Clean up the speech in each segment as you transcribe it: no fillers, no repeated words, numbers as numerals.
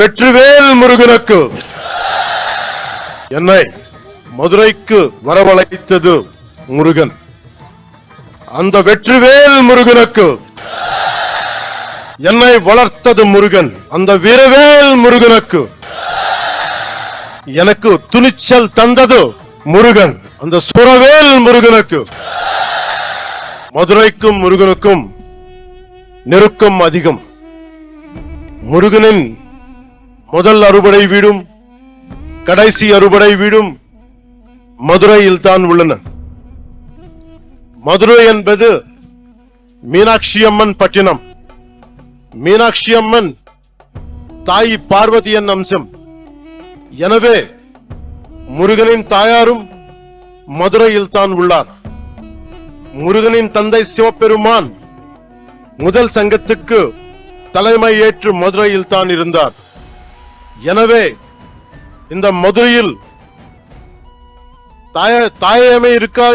வெற்றிவேல் முருகனுக்கு என்னை மதுரைக்கு வரவழைத்தது முருகன். அந்த வெற்றிவேல் முருகனுக்கு என்னை வளர்த்தது முருகன். அந்த வீரவேல் முருகனுக்கு எனக்கு துணிச்சல் தந்தது முருகன். அந்த சுரவேல் முருகனுக்கு மதுரைக்கும் முருகனுக்கும் நெருக்கம் அதிகம். முருகனின் முதல் அறுபடை வீடும் கடைசி அறுபடை வீடும் மதுரையில் தான் உள்ளன. மதுரை என்பது மீனாட்சி அம்மன் பட்டினம். மீனாட்சி அம்மன் தாய் பார்வதியின் அம்சம். எனவே முருகனின் தாயாரும் மதுரையில் தான் உள்ளார். முருகனின் தந்தை சிவபெருமான் முதல் சங்கத்துக்கு தலைமை ஏற்று மதுரையில் தான் இருந்தார். எனவே இந்த மதுரையில் தாயமே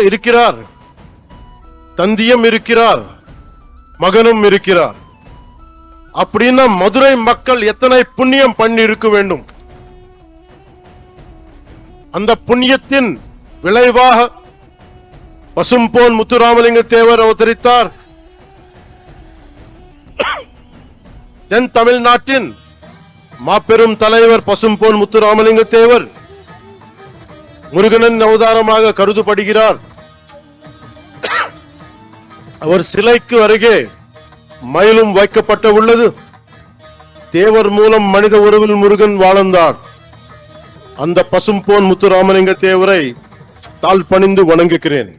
இருக்கிறார், தந்தியம் இருக்கிறார், மகனும் இருக்கிறார். அப்படின்னா மதுரை மக்கள் எத்தனை புண்ணியம் பண்ணி இருக்க வேண்டும். அந்த புண்ணியத்தின் விளைவாக பசும்பொன் முத்துராமலிங்க தேவர் அவதரித்தார். தென் தமிழ்நாட்டின் மாபெரும் தலைவர் பசும்பொன் முத்துராமலிங்க தேவர் முருகனின் அவதாரமாக கருதப்படுகிறார். அவர் சிலைக்கு அருகே மயிலும் வைக்கப்பட்ட உள்ளது. தேவர் மூலம் மனித உறவில் முருகன் வாழ்ந்தார். அந்த பசும்பொன் முத்துராமலிங்க தேவரை தாழ் பணிந்து வணங்குகிறேன்.